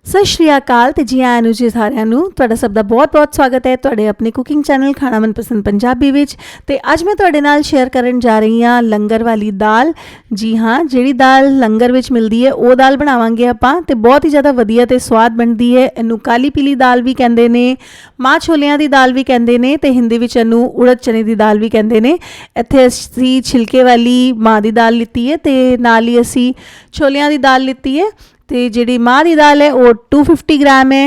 सत श्री अकाल ते जी आयां नूं जी सारिਆਂ ਨੂੰ ਤੁਹਾਡਾ ਸਭ ਦਾ ਬਹੁਤ-ਬਹੁਤ ਸਵਾਗਤ ਹੈ ਤੁਹਾਡੇ ਆਪਣੇ ਕੁਕਿੰਗ ਚੈਨਲ ਖਾਣਾ ਮਨਪਸੰਦ ਪੰਜਾਬੀ ਵਿੱਚ। ਤੇ ਅੱਜ ਮੈਂ ਤੁਹਾਡੇ ਨਾਲ ਸ਼ੇਅਰ ਕਰਨ ਜਾ ਰਹੀ ਹਾਂ ਲੰਗਰ ਵਾਲੀ ਦਾਲ। ਜੀ ਹਾਂ, ਜਿਹੜੀ ਦਾਲ ਲੰਗਰ ਵਿੱਚ ਮਿਲਦੀ ਹੈ ਉਹ ਦਾਲ ਬਣਾਵਾਂਗੇ ਆਪਾਂ ਤੇ ਬਹੁਤ ਹੀ ਜ਼ਿਆਦਾ ਵਧੀਆ ਤੇ ਸਵਾਦ ਬਣਦੀ ਹੈ। ਇਹਨੂੰ ਕਾਲੀ ਪੀਲੀ ਦਾਲ ਵੀ ਕਹਿੰਦੇ ਨੇ, ਮਾਂ ਛੋਲਿਆਂ ਦੀ ਦਾਲ ਵੀ ਕਹਿੰਦੇ ਨੇ ਤੇ ਹਿੰਦੀ ਵਿੱਚ ਇਹਨੂੰ ਉੜਦ ਚਨੇ ਦੀ ਦਾਲ ਵੀ ਕਹਿੰਦੇ ਨੇ। ਇੱਥੇ ਅਸੀਂ ਛਿਲਕੇ ਵਾਲੀ ਮਾਂ ਦੀ ਦਾਲ ਲਿੱਤੀ ਹੈ ਤੇ ਨਾਲ ਹੀ ਅਸੀਂ ਛੋਲਿਆਂ ਦੀ ਦਾਲ ਲਿੱਤੀ ਹੈ। तो जी माँ की दाल है वो 250 ग्राम है,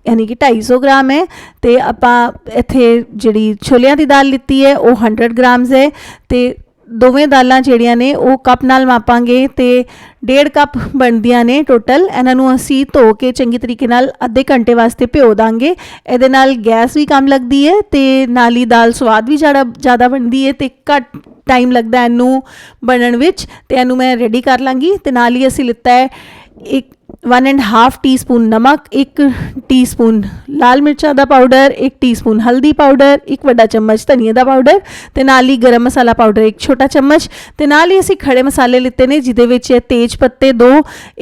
यानी कि 250 ग्राम है। तो आपां इत्थे जी छोलियां की दाल लीती है वो 100 ग्राम्स है। तो दोवें दालां जिहड़ियां ने वो कप नाल मापांगे तो 1.5 कप बनदियां ने टोटल। इन्हां नूं असीं धो के चंगी तरीके नाल अद्धे घंटे वास्ते भिओ दांगे। इहदे नाल गैस भी कम लगदी है तो नाल ही दाल स्वाद भी ज़्यादा बनदी है तो घट टाइम लगदा इनू बनन विच। ते इनू मैं रेडी कर लांगी। तो नाल ही असीं लिता है एक 1.5 टीस्पून नमक, 1 टीस्पून लाल मिर्चा का पाउडर, 1 टीस्पून हल्दी पाउडर, 1 वड्डा चम्मच धनिया का पाउडर ते नाल ही गरम मसाला पाउडर 1 छोटा चम्मच। ते नाल ही असीं खड़े मसाले लिते ने जिहदे विच तेज पत्ते 2,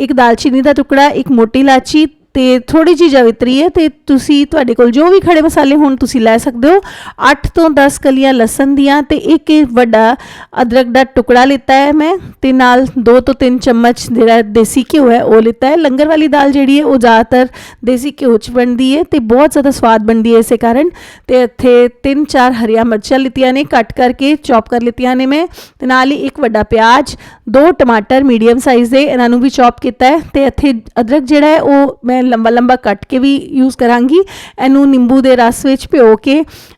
1 दालचीनी का टुकड़ा, 1 मोटी इलायची ते थोड़ी जी जावित्री है। तो तुसी तुहाडे कोल जो भी खड़े मसाले होण तुसी लै सकदे हो। 8 तो 10 कलियां लसन दियां ते एक वड्डा अदरक दा टुकड़ा लिता है मैं। ते नाल 2 तो 3 चम्मच जिहड़ा देसी घ्यो है वो लिता है। लंगर वाली दाल जिहड़ी है वो ज़्यादातर देसी घ्यो च बनदी है ते बहुत ज़्यादा स्वाद बनदी है। इस कारण ते इत्थे 3-4 हरियां मिर्चां लितियां ने कट करके चॉप कर लितियां ने मैं। ते नाल ही 1 वड्डा प्याज, 2 टमाटर मीडियम साइज़ दे इन्हां नूं भी चॉप किया है। ते इत्थे अदरक जिहड़ा है वो मैं लंबा लंबा कट के भी यूज़ करांगी। इनू निंबू के रस विच भिओ के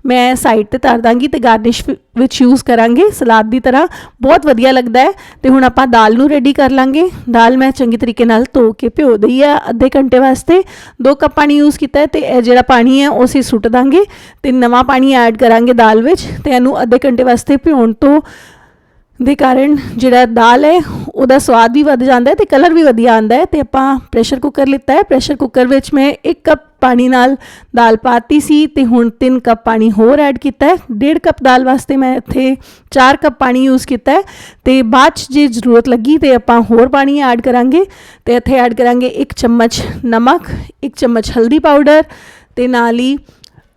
मैं साइड ते धर दांगी ते गार्निश विच यूज़ करांगे सलाद की तरह, बहुत वधिया लगता है। तो हुण आपां दाल नू रेडी कर लांगे। दाल मैं चंगी तरीके नाल धो के भिओ दई है अद्धे घंटे वास्ते। 2 कप पानी यूज़ किया है। तो जिहड़ा पानी है उसे सुट दांगे ते नवां पानी ऐड करांगे दाल विच। ते इनू अद्धे घंटे वास्ते भिओण तो दे कारण जिहड़ा दाल है उहदा स्वाद भी वध जांदा है ते कलर भी वधिया आंदा है। ते आपां प्रैशर कुकर लिता है। प्रैशर कुकर विच मैं 1 कप पानी नाल दाल पाती सी ते हुण 3 कप पानी होर ऐड किया है। 1.5 कप दाल वास्ते मैं इत्थे 4 कप पानी यूज़ किया है। तो बाद च जे जरूरत लगी तो आपां होर पानी ऐड करांगे। तो इत्थे ऐड करांगे 1 चम्मच नमक, 1 चम्मच हल्दी पाउडर ते नाल ही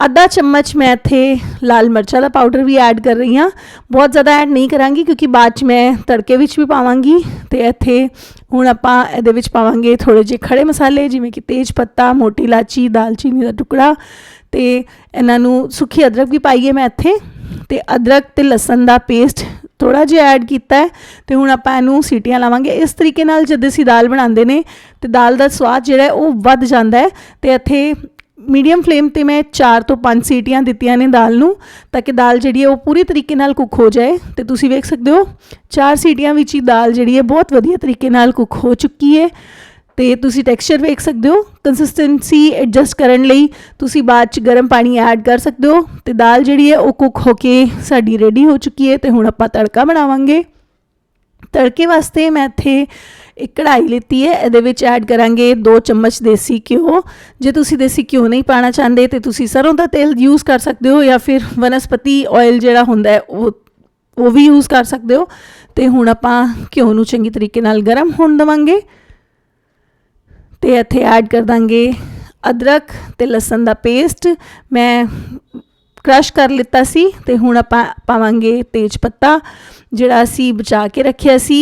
आधा चम्मच मैं इत्थे लाल मिर्चा का पाउडर भी ऐड कर रही हाँ। बहुत ज़्यादा ऐड नहीं करांगी क्योंकि बाद च मैं तड़के विच भी पावांगी। तो इत्थे हुण आपां इहदे विच पावांगे थोड़े जे खड़े मसाले जिवें कि तेज पत्ता, मोटी इलायची, दालचीनी का टुकड़ा। तो इन्हां नूं सुखी अदरक भी पाई है मैं इत्थे। ते अदरक ते लसन का पेस्ट थोड़ा जिहा ऐड किया है। तो हुण आपां इहनूं सीटियां लावांगे। इस तरीके नाल जद असीं दाल बनांदे ने ते दाल का स्वाद जिहड़ा है वो वध जांदा है। तो इत्थे मीडियम फ्लेम ते मैं 4 तो 5 सीटियां दित्तियां ने दाल नूं ताकि दाल जिहड़ी है वो पूरी तरीके नाल कुक हो जाए। तो तुसीं वेख सकदे हो 4 सीटियां विच ही दाल जिहड़ी है बहुत वधिया तरीके नाल कुक हो चुकी है। तो तुसीं टैक्सचर वेख सकदे हो। कंसिस्टेंसी एडजस्ट करन लई तुसीं बाद च गर्म पानी ऐड कर सकदे हो। तो दाल जिहड़ी है वो कुक होके साडी रेडी हो चुकी है। तो हुण आपां तड़का बनावांगे। तड़के वास्ते मैं इत्थे एक कढ़ाई लीती है। इहदे विच ऐड करांगे 2 चम्मच देसी घ्यो। जे तुसीं देसी घ्यो नहीं पाना चाहते तो तुसीं सरों दा तेल यूज़ कर सकते हो या फिर वनस्पति ऑयल जिहड़ा हुंदा है वो भी यूज़ कर सकते हो। तो हुण आपां घ्यो नूं चंगी तरीके नाल गरम होण देवांगे। तो इत्थे ऐड कर दांगे अदरक ते लसन का पेस्ट मैं क्रश कर लिता सी। तो हुण आपां पावांगे तेज पत्ता जिहड़ा असीं बचा के रखिया सी।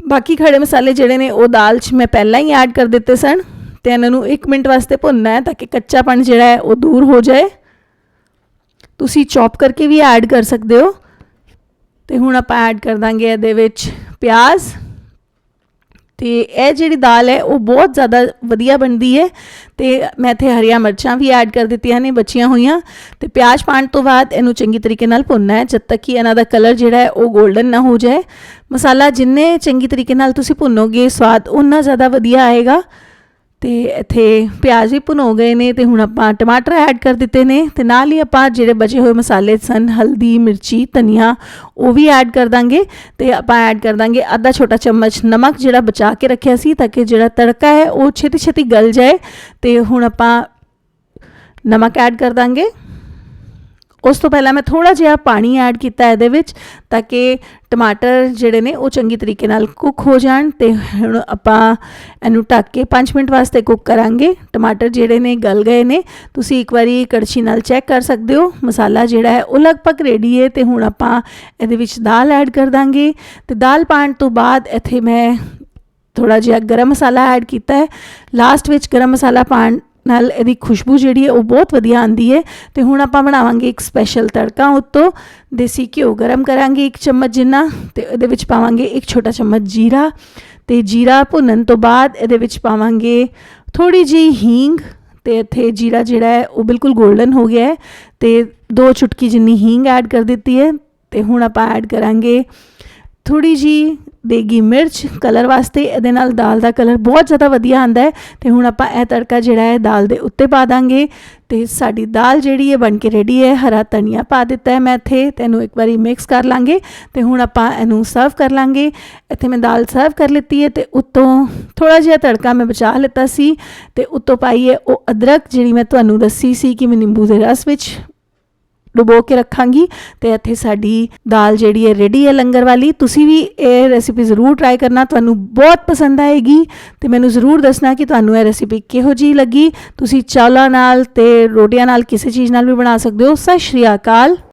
बाकी खड़े मसाले जिहड़े ने वो दाल च मैं पहला ही ऐड कर दिते सन। तो इन्हां नूं 1 मिनट वास्ते भुनना है ताकि कच्चापन जिहड़ा है वो दूर हो जाए। तुसीं चॉप करके भी ऐड कर सकते हो। तो हुण आपां ऐड कर दांगे इहदे विच प्याज। तो यह जी दाल है वो बहुत ज़्यादा वधिया बनती है। तो मैं इत्थे हरियां मिर्चां भी ऐड कर दित्तियां ने बचियां हुईयां। तो प्याज पाण तो बाद इनू चंगी तरीके नाल भुनना है जब तक कि इन्हां दा कलर जिहड़ा है वो गोल्डन ना हो जाए। मसाला जिन्ने चंगी तरीके नाल तुसीं भुनोगे स्वाद उन्ना ज़्यादा वधिया आएगा। तो इत्थे प्याज भी भुन हो गए ने। तो हुण आपां टमाटर ऐड कर दिते ने। तो नाल ही आपां जिहड़े बचे हुए मसाले सन हल्दी, मिर्ची, धनिया वो भी ऐड कर दांगे। तो आपां ऐड कर दांगे आधा छोटा चम्मच नमक जिहड़ा बचा के रखिया सी ताकि जिहड़ा तड़का है वो छेती छेती गल जाए। तो हुण आपां नमक ऐड कर दांगे। ਉਸ ਤੋਂ ਪਹਿਲਾਂ ਮੈਂ ਥੋੜਾ ਜਿਹਾ ਪਾਣੀ ਐਡ ਕੀਤਾ ਇਹਦੇ ਵਿੱਚ ਤਾਂ ਕਿ ਟਮਾਟਰ ਜਿਹੜੇ ਨੇ ਉਹ ਚੰਗੀ ਤਰੀਕੇ ਨਾਲ ਕੁੱਕ ਹੋ ਜਾਣ। ਤੇ ਹੁਣ ਆਪਾਂ ਇਹਨੂੰ ਢੱਕ ਕੇ 5 ਮਿੰਟ ਵਾਸਤੇ ਕੁੱਕ ਕਰਾਂਗੇ। ਟਮਾਟਰ ਜਿਹੜੇ ਨੇ ਗਲ ਗਏ ਨੇ, ਤੁਸੀਂ ਇੱਕ ਵਾਰੀ ਕੜਛੀ ਨਾਲ ਚੈੱਕ ਕਰ ਸਕਦੇ ਹੋ। ਮਸਾਲਾ ਜਿਹੜਾ ਹੈ ਉਹ ਲਗਭਗ ਰੈਡੀ ਹੈ। ਤੇ ਹੁਣ ਆਪਾਂ ਇਹਦੇ ਵਿੱਚ ਦਾਲ ਐਡ ਕਰ ਦਾਂਗੇ। ਤੇ ਦਾਲ ਪਾਉਣ ਤੋਂ ਬਾਅਦ ਇੱਥੇ ਮੈਂ ਥੋੜਾ ਜਿਹਾ ਗਰਮ ਮਸਾਲਾ ਐਡ ਕੀਤਾ ਹੈ। ਲਾਸਟ ਵਿੱਚ ਗਰਮ ਮਸਾਲਾ ਪਾਉਣ ਨਾਲ ਇਹਦੀ ਖੁਸ਼ਬੂ ਜਿਹੜੀ ਹੈ ਉਹ ਬਹੁਤ ਵਧੀਆ ਆਉਂਦੀ ਹੈ। ਤੇ ਹੁਣ ਆਪਾਂ ਬਣਾਵਾਂਗੇ ਇੱਕ ਸਪੈਸ਼ਲ ਤੜਕਾ। ਉੱਤੋਂ ਦੇਸੀ ਘਿਓ ਗਰਮ ਕਰਾਂਗੇ 1 ਚਮਚ ਜਿੰਨਾ, ਤੇ ਇਹਦੇ ਵਿੱਚ ਪਾਵਾਂਗੇ 1 ਛੋਟਾ ਚਮਚ ਜੀਰਾ। ਤੇ ਜੀਰਾ ਭੁੰਨਣ ਤੋਂ ਬਾਅਦ ਇਹਦੇ ਵਿੱਚ ਪਾਵਾਂਗੇ ਥੋੜੀ ਜਿਹੀ ਹੀਂਗ। ਤੇ ਇੱਥੇ ਜੀਰਾ ਜਿਹੜਾ ਹੈ ਉਹ ਬਿਲਕੁਲ ਗੋਲਡਨ ਹੋ ਗਿਆ ਹੈ ਤੇ 2 ਚੁਟਕੀ ਜਿੰਨੀ ਹੀਂਗ ਐਡ ਕਰ ਦਿੱਤੀ ਹੈ। ਤੇ ਹੁਣ ਆਪਾਂ ਐਡ ਕਰਾਂਗੇ ਥੋੜੀ ਜਿਹੀ ਦੇਗੀ ਮਿਰਚ ਕਲਰ ਵਾਸਤੇ। ਇਹਦੇ ਨਾਲ ਦਾਲ ਦਾ ਕਲਰ ਬਹੁਤ ਜ਼ਿਆਦਾ ਵਧੀਆ ਆਉਂਦਾ ਹੈ। ਤੇ ਹੁਣ ਆਪਾਂ ਇਹ ਤੜਕਾ ਜਿਹੜਾ ਹੈ ਦਾਲ ਦੇ ਉੱਤੇ ਪਾ ਦਾਂਗੇ। ਤੇ ਸਾਡੀ ਦਾਲ ਜਿਹੜੀ ਹੈ ਬਣ ਕੇ ਰੈਡੀ ਹੈ। ਹਰਾ ਧਨੀਆ ਪਾ ਦਿੱਤਾ ਹੈ ਮੈਂ ਇੱਥੇ, ਤੇ ਇਹਨੂੰ ਇੱਕ ਵਾਰੀ ਮਿਕਸ ਕਰ ਲਾਂਗੇ। ਤੇ ਹੁਣ ਆਪਾਂ ਇਹਨੂੰ ਸਰਵ ਕਰ ਲਾਂਗੇ। ਇੱਥੇ ਮੈਂ ਦਾਲ ਸਰਵ ਕਰ ਲਿੱਤੀ ਹੈ। ਤੇ ਉੱਤੋਂ ਥੋੜਾ ਜਿਹਾ ਤੜਕਾ ਮੈਂ ਬਚਾ ਲਿੱਤਾ ਸੀ ਤੇ ਉੱਤੋਂ ਪਾਈ ਹੈ ਉਹ ਅਦਰਕ ਜਿਹੜੀ ਮੈਂ ਤੁਹਾਨੂੰ ਦੱਸੀ ਸੀ ਕਿ ਮੈਂ ਨਿੰਬੂ ਦੇ ਰਸ ਵਿੱਚ ਡੁਬੋ ਕੇ ਰੱਖਾਂਗੀ। ਤੇ ਇੱਥੇ ਸਾਡੀ ਦਾਲ ਜਿਹੜੀ ਹੈ ਰੈਡੀ ਹੈ ਲੰਗਰ ਵਾਲੀ। ਤੁਸੀਂ ਵੀ ਇਹ ਰੈਸਿਪੀ ਜ਼ਰੂਰ ਟਰਾਈ ਕਰਨਾ, ਤੁਹਾਨੂੰ ਬਹੁਤ ਪਸੰਦ ਆਏਗੀ। ਤੇ ਮੈਨੂੰ ਜ਼ਰੂਰ ਦੱਸਣਾ ਕਿ ਤੁਹਾਨੂੰ ਇਹ ਰੈਸਿਪੀ ਕਿਹੋ ਜਿਹੀ ਲੱਗੀ। ਤੁਸੀਂ ਚਾਵਲਾਂ ਨਾਲ ਤੇ ਰੋਟੀਆਂ ਨਾਲ ਕਿਸੇ ਚੀਜ਼ ਨਾਲ ਵੀ ਬਣਾ ਸਕਦੇ ਹੋ। ਸਤਿ ਸ਼੍ਰੀ ਅਕਾਲ।